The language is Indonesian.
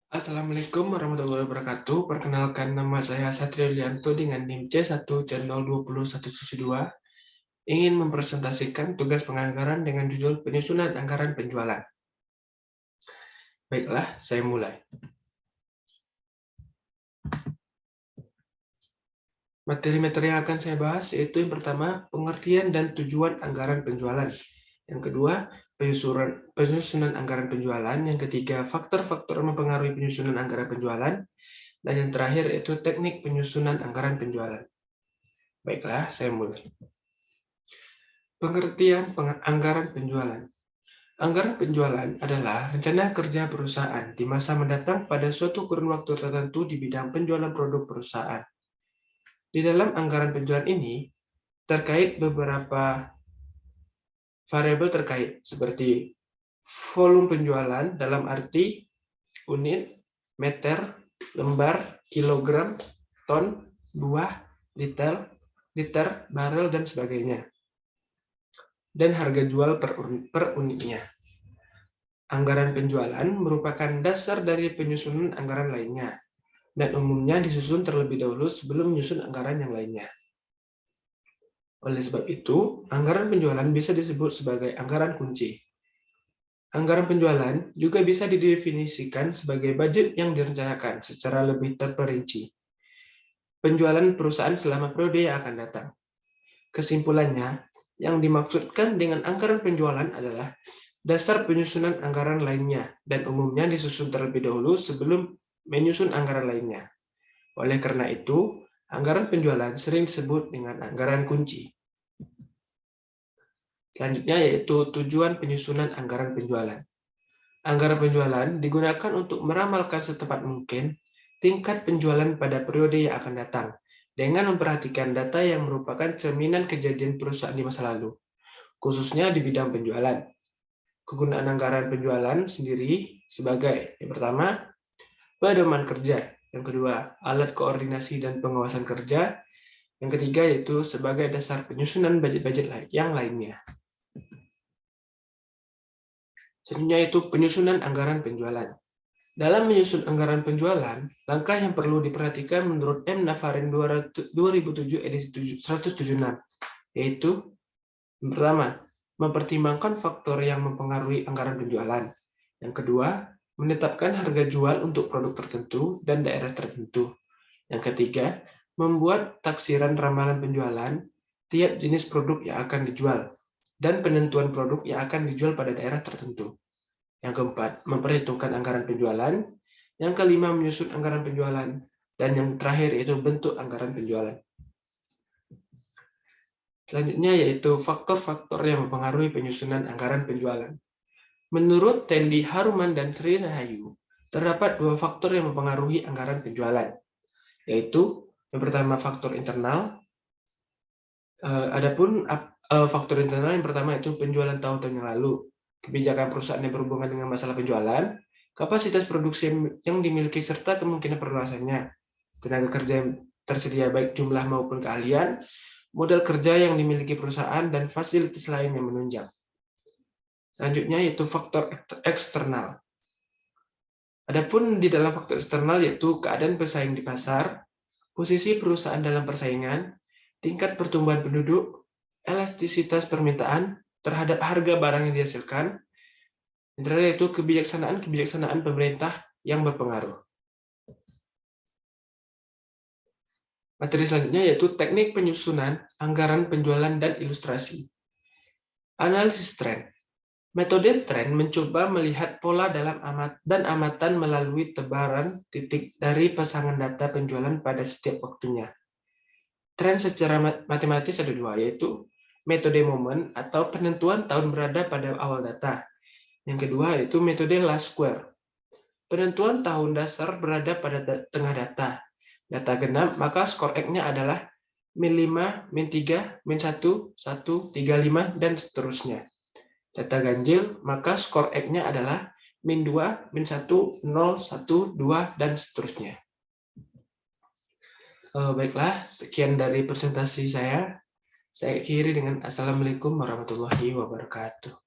Assalamualaikum warahmatullahi wabarakatuh. Perkenalkan, nama saya Satrio Lianto dengan NIM C1C0201172. Ingin mempresentasikan tugas penganggaran dengan judul penyusunan anggaran penjualan. Baiklah, saya mulai. Materi-materi yang akan saya bahas yaitu yang pertama, pengertian dan tujuan anggaran penjualan. Yang kedua, penyusunan anggaran penjualan. Yang ketiga, faktor-faktor mempengaruhi penyusunan anggaran penjualan. Dan yang terakhir yaitu teknik penyusunan anggaran penjualan. Baiklah, saya mulai. Pengertian anggaran penjualan. Anggaran penjualan adalah rencana kerja perusahaan di masa mendatang pada suatu kurun waktu tertentu di bidang penjualan produk perusahaan. Di dalam anggaran penjualan ini, terkait beberapa variabel terkait, seperti volume penjualan dalam arti unit, meter, lembar, kilogram, ton, buah, liter, barel, dan sebagainya. Dan harga jual per unitnya. Anggaran penjualan merupakan dasar dari penyusunan anggaran lainnya, dan umumnya disusun terlebih dahulu sebelum menyusun anggaran yang lainnya. Oleh sebab itu, anggaran penjualan bisa disebut sebagai anggaran kunci. Anggaran penjualan juga bisa didefinisikan sebagai budget yang direncanakan secara lebih terperinci. Penjualan perusahaan selama periode yang akan datang. Kesimpulannya, yang dimaksudkan dengan anggaran penjualan adalah dasar penyusunan anggaran lainnya, dan umumnya disusun terlebih dahulu sebelum menyusun anggaran lainnya. Oleh karena itu, anggaran penjualan sering disebut dengan anggaran kunci. Selanjutnya yaitu tujuan penyusunan anggaran penjualan. Anggaran penjualan digunakan untuk meramalkan setepat mungkin tingkat penjualan pada periode yang akan datang, dengan memperhatikan data yang merupakan cerminan kejadian perusahaan di masa lalu, khususnya di bidang penjualan. Kegunaan anggaran penjualan sendiri sebagai yang pertama, pedoman kerja, yang kedua, alat koordinasi dan pengawasan kerja, yang ketiga yaitu sebagai dasar penyusunan budget-budget yang lainnya. Selanjutnya itu penyusunan anggaran penjualan. Dalam menyusun anggaran penjualan, langkah yang perlu diperhatikan menurut M. Navarin 2007 edisi 176, yaitu yang pertama, mempertimbangkan faktor yang mempengaruhi anggaran penjualan. Yang kedua, menetapkan harga jual untuk produk tertentu dan daerah tertentu. Yang ketiga, membuat taksiran ramalan penjualan tiap jenis produk yang akan dijual dan penentuan produk yang akan dijual pada daerah tertentu. Yang keempat, memperhitungkan anggaran penjualan. Yang kelima, menyusun anggaran penjualan. Dan yang terakhir yaitu bentuk anggaran penjualan. Selanjutnya yaitu faktor-faktor yang mempengaruhi penyusunan anggaran penjualan. Menurut Tendi Haruman dan Sri Rahayu, terdapat dua faktor yang mempengaruhi anggaran penjualan, yaitu yang pertama faktor internal. Adapun faktor internal yang pertama itu penjualan tahun-tahun yang lalu, kebijakan perusahaan yang berhubungan dengan masalah penjualan, kapasitas produksi yang dimiliki serta kemungkinan perluasannya, tenaga kerja yang tersedia baik jumlah maupun keahlian, modal kerja yang dimiliki perusahaan, dan fasilitas lain yang menunjang. Selanjutnya yaitu faktor eksternal. Adapun di dalam faktor eksternal yaitu keadaan pesaing di pasar, posisi perusahaan dalam persaingan, tingkat pertumbuhan penduduk, elastisitas permintaan terhadap harga barang yang dihasilkan, yang terakhir yaitu kebijaksanaan pemerintah yang berpengaruh. Materi selanjutnya yaitu teknik penyusunan anggaran penjualan dan ilustrasi. Analisis tren. Metode tren mencoba melihat pola dalam amatan melalui tebaran titik dari pasangan data penjualan pada setiap waktunya. Tren secara matematis ada dua, yaitu metode momen atau penentuan tahun berada pada awal data. Yang kedua yaitu metode last square. Penentuan tahun dasar berada pada tengah data. Data genap, maka skor X-nya adalah -5, -3, -1, 1, 3, 5, dan seterusnya. Data ganjil, maka skor X-nya adalah -2, -1, 0, 1, 2, dan seterusnya. Baiklah, sekian dari presentasi saya. Saya akhiri dengan Assalamualaikum warahmatullahi wabarakatuh.